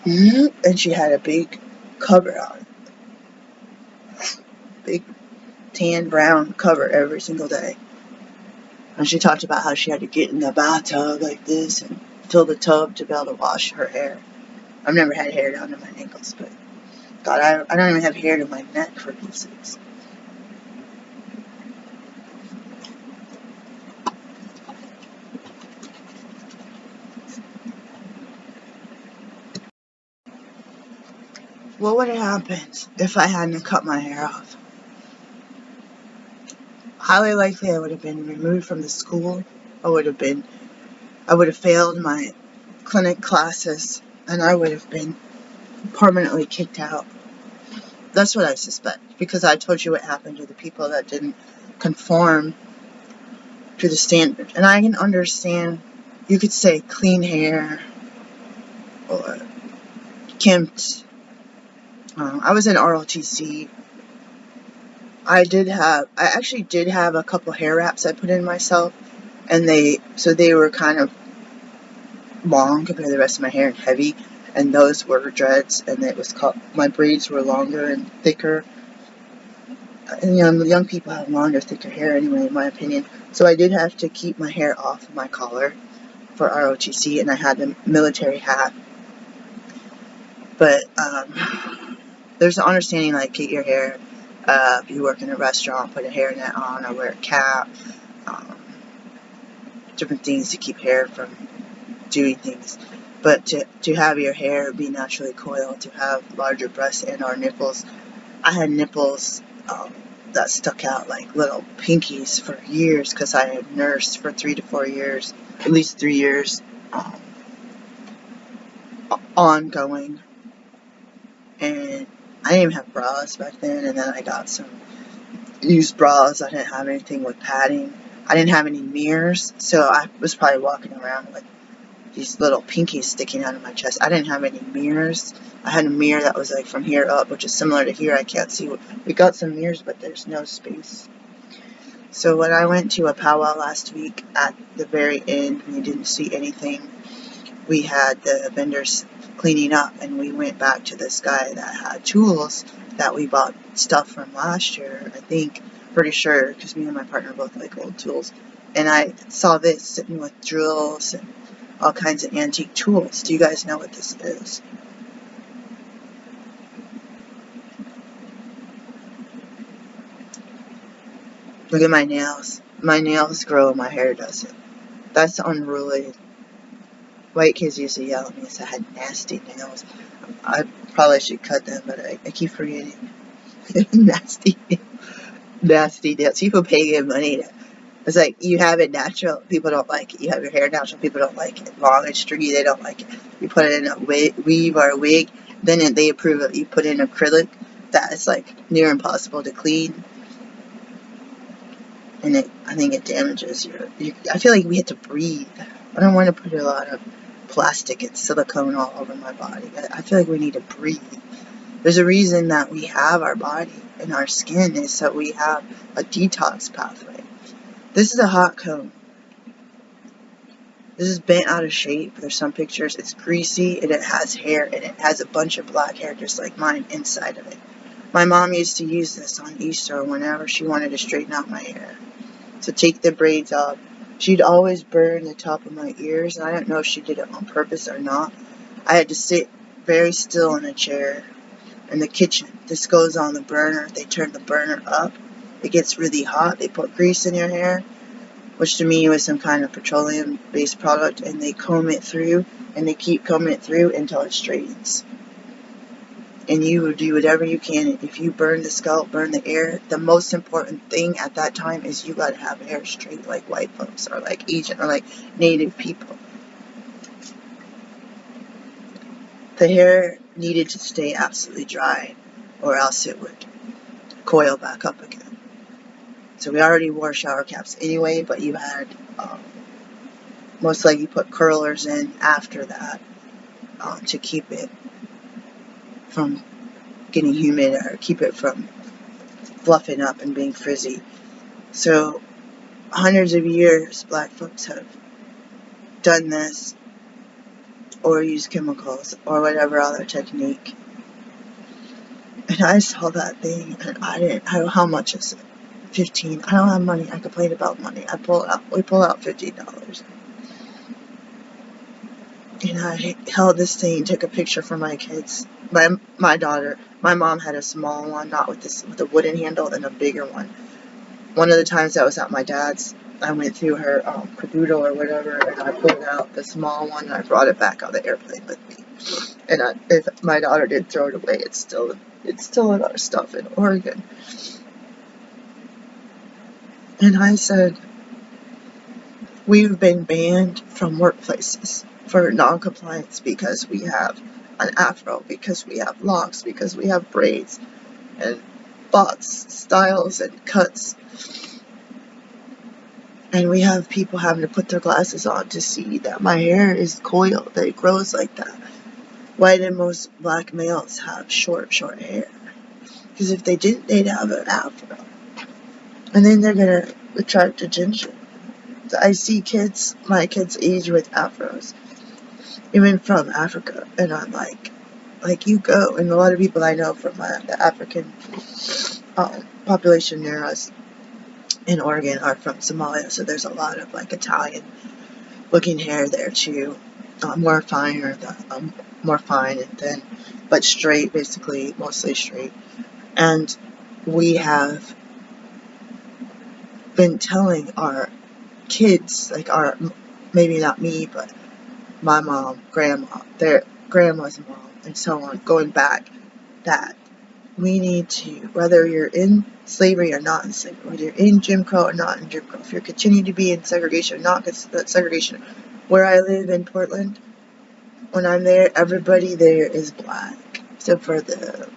and she had a big cover on, big tan brown cover every single day. And she talked about how she had to get in the bathtub like this and fill the tub to be able to wash her hair. I've never had hair down to my ankles, but God, I don't even have hair to my neck, for Pete's sakes. What would have happened if I hadn't cut my hair off? Highly likely I would have been removed from the school. I would have failed my clinic classes, and I would have been permanently kicked out. That's what I suspect, because I told you what happened to the people that didn't conform to the standard. And I can understand, you could say clean hair or kempt. I was in ROTC. I actually did have a couple hair wraps I put in myself, and they were kind of long compared to the rest of my hair and heavy, and those were dreads, and my braids were longer and thicker. And young people have longer, thicker hair anyway, in my opinion. So I did have to keep my hair off of my collar for ROTC, and I had a military hat. But there's an understanding, like, get your hair, if you work in a restaurant, put a hairnet on or wear a cap, different things to keep hair from doing things. But to have your hair be naturally coiled, to have larger breasts and or nipples. I had nipples that stuck out like little pinkies for years because I had nursed for 3 to 4 years, at least 3 years, ongoing. And I didn't even have bras back then, and then I got some used bras. I didn't have anything with padding. I didn't have any mirrors, so I was probably walking around with these little pinkies sticking out of my chest. I didn't have any mirrors. I had a mirror that was like from here up, which is similar to here. I can't see. We got some mirrors, but there's no space. So when I went to a powwow last week, at the very end, when you didn't see anything, we had the vendors cleaning up, and we went back to this guy that had tools that we bought stuff from last year, I think, pretty sure, because me and my partner both like old tools. And I saw this sitting with drills and all kinds of antique tools. Do you guys know what this is? Look at my nails. My nails grow, my hair doesn't. That's unruly. White kids used to yell at me and say I had nasty nails. I probably should cut them, but I keep forgetting. Nasty nails. People pay good money It's like you have it natural, people don't like it. You have your hair natural, people don't like it. Long and stringy, they don't like it. You put it in a weave or a wig, then they approve of it. You put in acrylic, that is like near impossible to clean. And I think it damages I feel like we have to breathe. I don't want to put a lot of plastic and silicone all over my body. I feel like we need to breathe. There's a reason that we have our body and our skin is so we have a detox pathway. This is a hot comb. This is bent out of shape. There's some pictures. It's greasy and it has hair and it has a bunch of black hair just like mine inside of it. My mom used to use this on Easter whenever she wanted to straighten out my hair. To take the braids off. She'd always burn the top of my ears, and I don't know if she did it on purpose or not. I had to sit very still in a chair in the kitchen. This goes on the burner. They turn the burner up. It gets really hot. They put grease in your hair, which to me was some kind of petroleum-based product, and they comb it through, and they keep combing it through until it straightens. And you will do whatever you can. If you burn the scalp, burn the hair, the most important thing at that time is you gotta have hair straight like white folks or like Asian or like native people. The hair needed to stay absolutely dry or else it would coil back up again. So we already wore shower caps anyway, but you had most likely put curlers in after that to keep it from getting humid or keep it from fluffing up and being frizzy. So hundreds of years black folks have done this or used chemicals or whatever other technique. And I saw that thing and I didn't, how much is it? 15. I don't have money. I complain about money. We pull out $15. And I held this thing, took a picture for my kids. My daughter, my mom had a small one, not with a wooden handle, and a bigger one. One of the times I was at my dad's, I went through her caboodle or whatever, and I pulled out the small one, and I brought it back on the airplane with me. And if my daughter did throw it away, it's still in our stuff in Oregon. And I said, we've been banned from workplaces for non-compliance because we have an afro, because we have locks, because we have braids and box styles and cuts. And we have people having to put their glasses on to see that my hair is coiled, that it grows like that. Why did most black males have short hair? Because if they didn't, they'd have an afro. And then they're going to attract attention. I see my kids age with afros, even from Africa, and I'm like you go. And a lot of people I know from the African population near us in Oregon are from Somalia, so there's a lot of like Italian looking hair there too, more fine and thin, but straight, basically mostly straight. And we have been telling our kids, like maybe not me, but my mom, grandma, their grandma's mom, and so on, going back, that we need to, whether you're in slavery or not in slavery, whether you're in Jim Crow or not in Jim Crow, if you're continuing to be in segregation or not in segregation, where I live in Portland, when I'm there, everybody there is black, except for the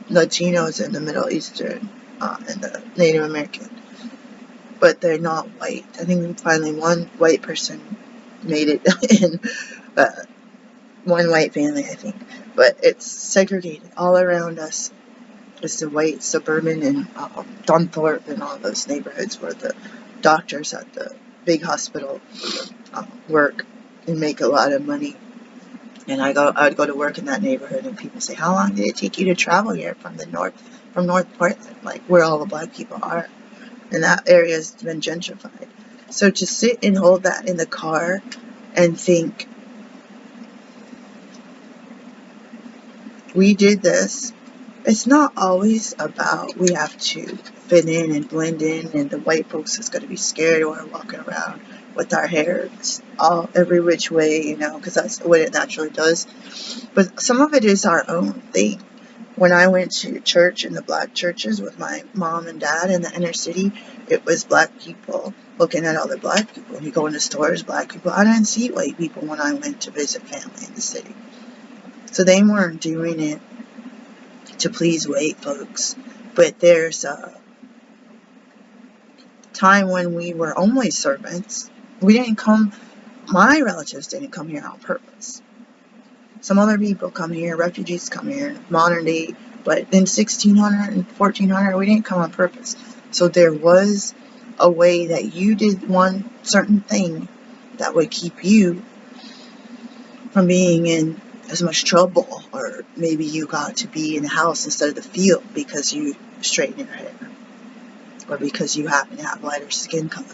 Latinos and the Middle Eastern and the Native American. But they're not white. I think finally one white person made it in one white family, I think. But it's segregated all around us. It's the white suburban and Dunthorpe and all those neighborhoods where the doctors at the big hospital work and make a lot of money. And I would go to work in that neighborhood, and people say, "How long did it take you to travel here from North Portland, like where all the black people are?" And that area has been gentrified. So to sit and hold that in the car and think, we did this. It's not always about we have to fit in and blend in, and the white folks is going to be scared or walking around with our hair all every which way, because that's what it naturally does. But some of it is our own thing. when I went to church in the black churches with my mom and dad in the inner city, it was black people looking at other black people. You go into stores, black people. I didn't see white people when I went to visit family in the city. So they weren't doing it to please white folks. But there's a time when we were only servants. My relatives didn't come here on purpose. Some other people come here, refugees come here, modern day, but in 1600 and 1400, we didn't come on purpose. So there was a way that you did one certain thing that would keep you from being in as much trouble, or maybe you got to be in the house instead of the field because you straighten your hair, or because you happen to have lighter skin color.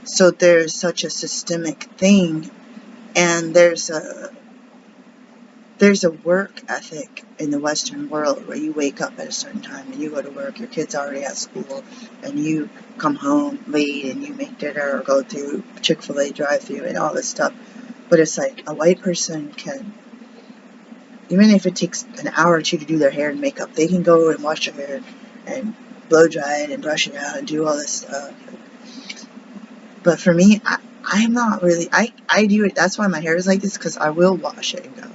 So there's such a systemic thing, and there's a work ethic in the Western world where you wake up at a certain time and you go to work, your kid's already at school, and you come home late and you make dinner or go through Chick-fil-A drive-thru and all this stuff. But it's like a white person can, even if it takes an hour or two to do their hair and makeup, they can go and wash their hair and blow dry it and brush it out and do all this stuff. But for me, I'm not really, I do it, that's why my hair is like this, because I will wash it and go.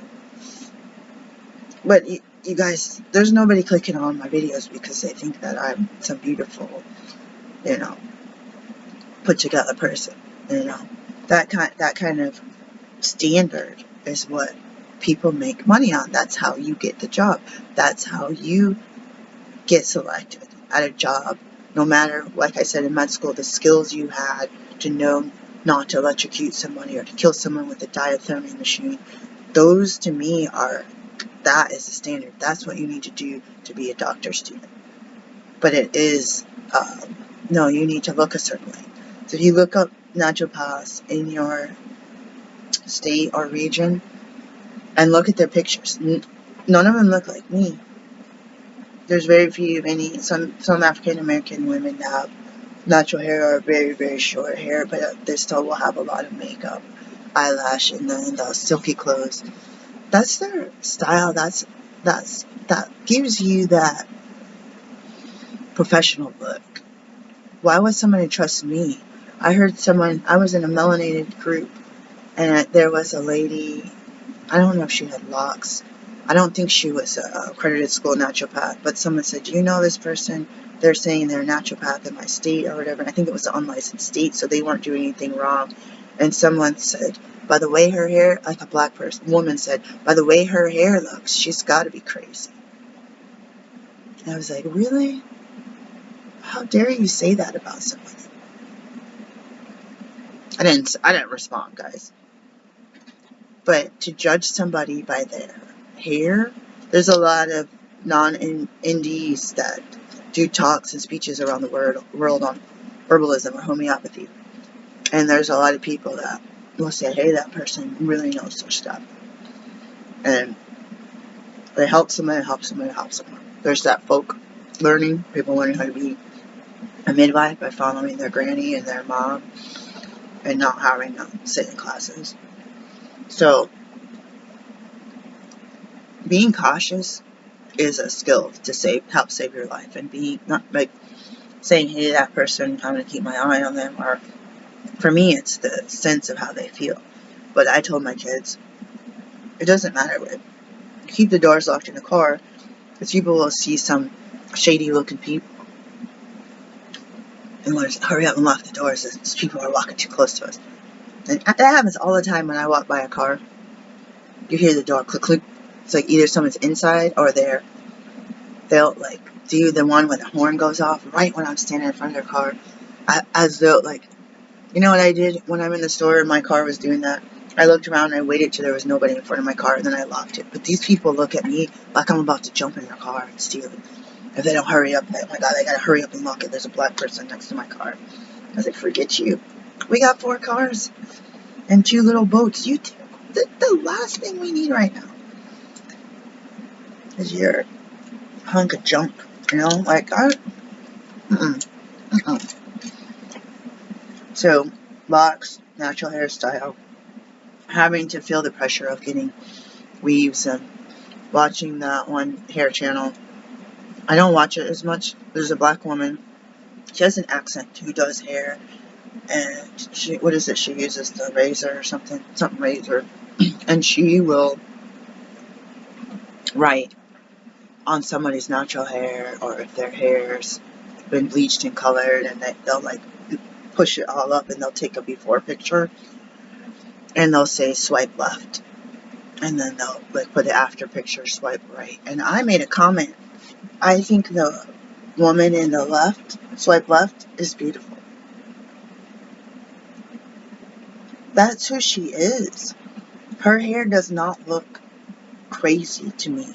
But you guys, there's nobody clicking on my videos because they think that I'm some beautiful, put together person. That kind of standard is what people make money on. That's how you get the job. That's how you get selected at a job. No matter, like I said in med school, the skills you had to know not to electrocute somebody or to kill someone with a diathermy machine. Those to me that is the standard. That's what you need to do to be a doctor student. But it is, no, you need to look a certain way. So if you look up naturopaths in your state or region and look at their pictures, none of them look like me. There's very few, some African American women that have natural hair or very, very short hair, but they still will have a lot of makeup, eyelash, and then the silky clothes. That's their style. That gives you that professional look. Why would somebody trust me? I was in a melanated group, and there was a lady, I don't know if she had locks. I don't think she was a accredited school naturopath, but someone said, do you know this person? They're saying they're a naturopath in my state or whatever, and I think it was an unlicensed state, so they weren't doing anything wrong. And someone said, by the way her hair, like a black woman said, by the way her hair looks, she's got to be crazy. And I was like, really? How dare you say that about somebody? I didn't respond, guys. But to judge somebody by their hair, there's a lot of non-NDs that do talks and speeches around the world on herbalism or homeopathy. And there's a lot of people that will say, hey, that person really knows their stuff. And they help someone. There's that folk learning, people learning how to be a midwife by following their granny and their mom and not having them sit in classes. So being cautious is a skill to help save your life, and be not like saying, hey, that person, I'm going to keep my eye on them, or for me, it's the sense of how they feel. But I told my kids, it doesn't matter what. Keep the doors locked in the car, because people will see some shady-looking people and want to hurry up and lock the doors. These people are walking too close to us. And that happens all the time when I walk by a car. You hear the door click, click. It's like either someone's inside or they'll like do the one where the horn goes off right when I'm standing in front of their car. As though, like, you know what I did when I'm in the store and my car was doing that? I looked around and I waited till there was nobody in front of my car, and then I locked it. But these people look at me like I'm about to jump in their car and steal it. If they don't hurry up, oh my God, I gotta hurry up and lock it. There's a black person next to my car. I was like, forget you. We got 4 cars and 2 little boats. The last thing we need right now is your hunk of junk, like, So, locks, natural hairstyle, having to feel the pressure of getting weaves and watching that one hair channel. I don't watch it as much. There's a black woman. She has an accent who does hair, and she, what is it? She uses the razor or something razor, and she will write on somebody's natural hair, or if their hair's been bleached and colored, and they'll like push it all up, and they'll take a before picture, and they'll say swipe left, and then they'll like put the after picture, swipe right. And I made a comment. I think the woman in the left, swipe left, is beautiful. That's who she is. Her hair does not look crazy to me.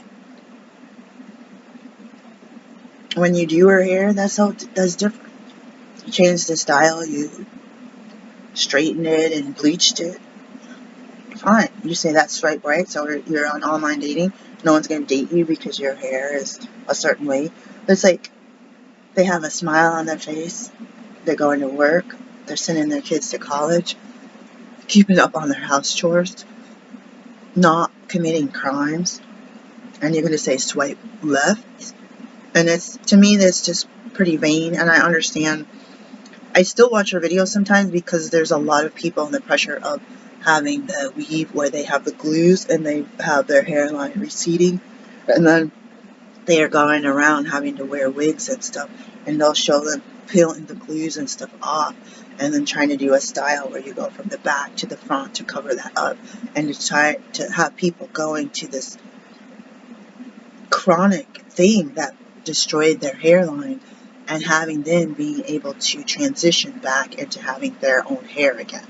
When you do her hair, that's different. You change the style, you straighten it and bleached it. Fine. You say that's swipe right, so you're on online dating. No one's going to date you because your hair is a certain way. But it's like they have a smile on their face. They're going to work. They're sending their kids to college. Keeping up on their house chores. Not committing crimes. And you're going to say swipe left. And to me, that's just pretty vain. And I understand. I still watch her videos sometimes because there's a lot of people in the pressure of having the weave where they have the glues and they have their hairline receding, and then they are going around having to wear wigs and stuff, and they'll show them peeling the glues and stuff off, and then trying to do a style where you go from the back to the front to cover that up, and to try to have people going to this chronic thing that destroyed their hairline, and having them being able to transition back into having their own hair again,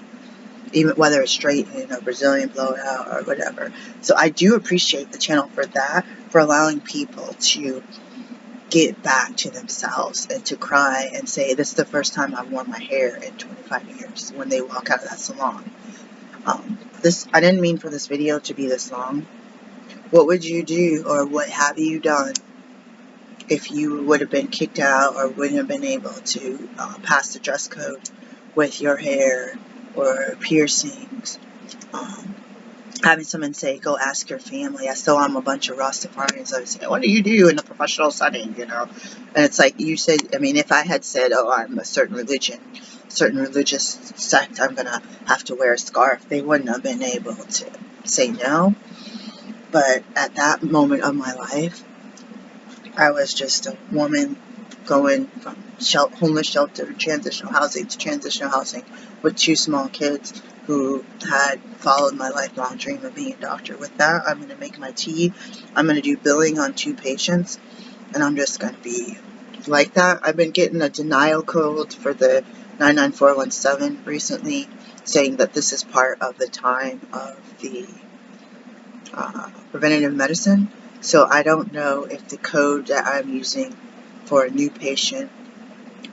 even whether it's straightened or Brazilian blowout or whatever. So I do appreciate the channel for that, for allowing people to get back to themselves and to cry and say, this is the first time I've worn my hair in 25 years, when they walk out of that salon. I didn't mean for this video to be this long. What would you do, or what have you done, if you would have been kicked out or wouldn't have been able to pass the dress code with your hair or piercings? Having someone say, go ask your family. I still am a bunch of Rastafarians. I would say, what do you do in a professional setting, you know? And it's like you said, I mean, if I had said, oh, I'm a certain religion, certain religious sect, I'm going to have to wear a scarf, they wouldn't have been able to say no. But at that moment of my life, I was just a woman going from homeless shelter, transitional housing to transitional housing with 2 small kids who had followed my lifelong dream of being a doctor. With that, I'm going to make my tea. I'm going to do billing on 2 patients, and I'm just going to be like that. I've been getting a denial code for the 99417 recently, saying that this is part of the time of the preventative medicine. So I don't know if the code that I'm using for a new patient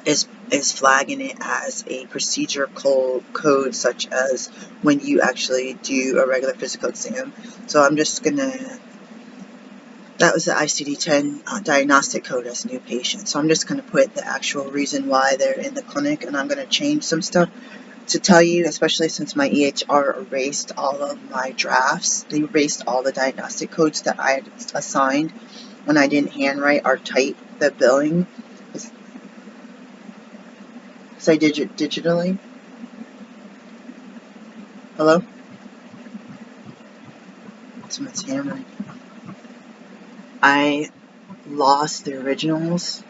is flagging it as a procedure code, such as when you actually do a regular physical exam. So I'm just gonna, that was the ICD-10 diagnostic code as a new patient. So I'm just gonna put the actual reason why they're in the clinic, and I'm gonna change some stuff to tell you, especially since my EHR erased all of my drafts. They erased all the diagnostic codes that I had assigned when I didn't handwrite or type the billing. So I did it digitally. Hello? Someone's hammering. I lost the originals,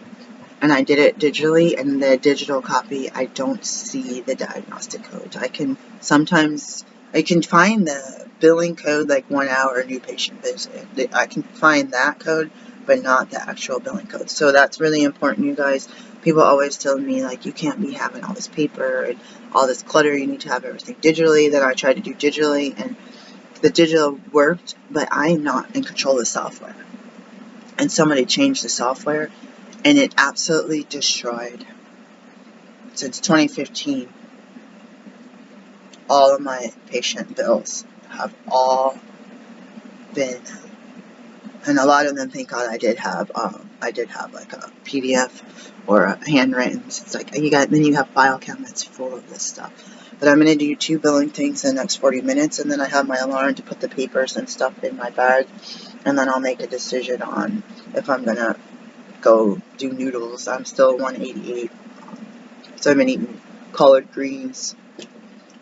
and I did it digitally, and the digital copy, I don't see the diagnostic code. I can find the billing code, like 1 hour new patient visit. I can find that code, but not the actual billing code. So that's really important, you guys. People always tell me, like, you can't be having all this paper and all this clutter. You need to have everything digitally. Then I tried to do digitally, and the digital worked, but I'm not in control of the software. And somebody changed the software, and it absolutely destroyed. Since 2015, all of my patient bills have all been, and a lot of them, thank God, I did have like a PDF or a handwritten. It's like then you have file cabinets full of this stuff. But I'm going to do 2 billing things in the next 40 minutes, and then I have my alarm to put the papers and stuff in my bag, and then I'll make a decision on if I'm going to go do noodles. I'm still 188, so I've been eating collard greens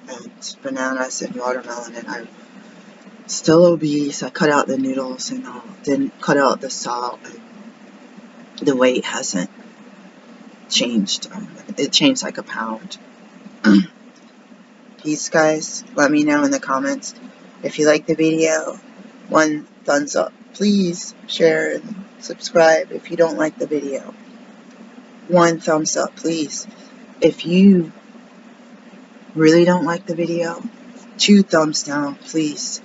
and bananas and watermelon, and I'm still obese. I cut out the noodles and didn't cut out the salt, and the weight hasn't changed. It changed like a pound. Peace, guys. Let me know in the comments if you like the video. 1 thumbs up. Please share and subscribe if you don't like the video. 1 thumbs up, please. If you really don't like the video, 2 thumbs down, please.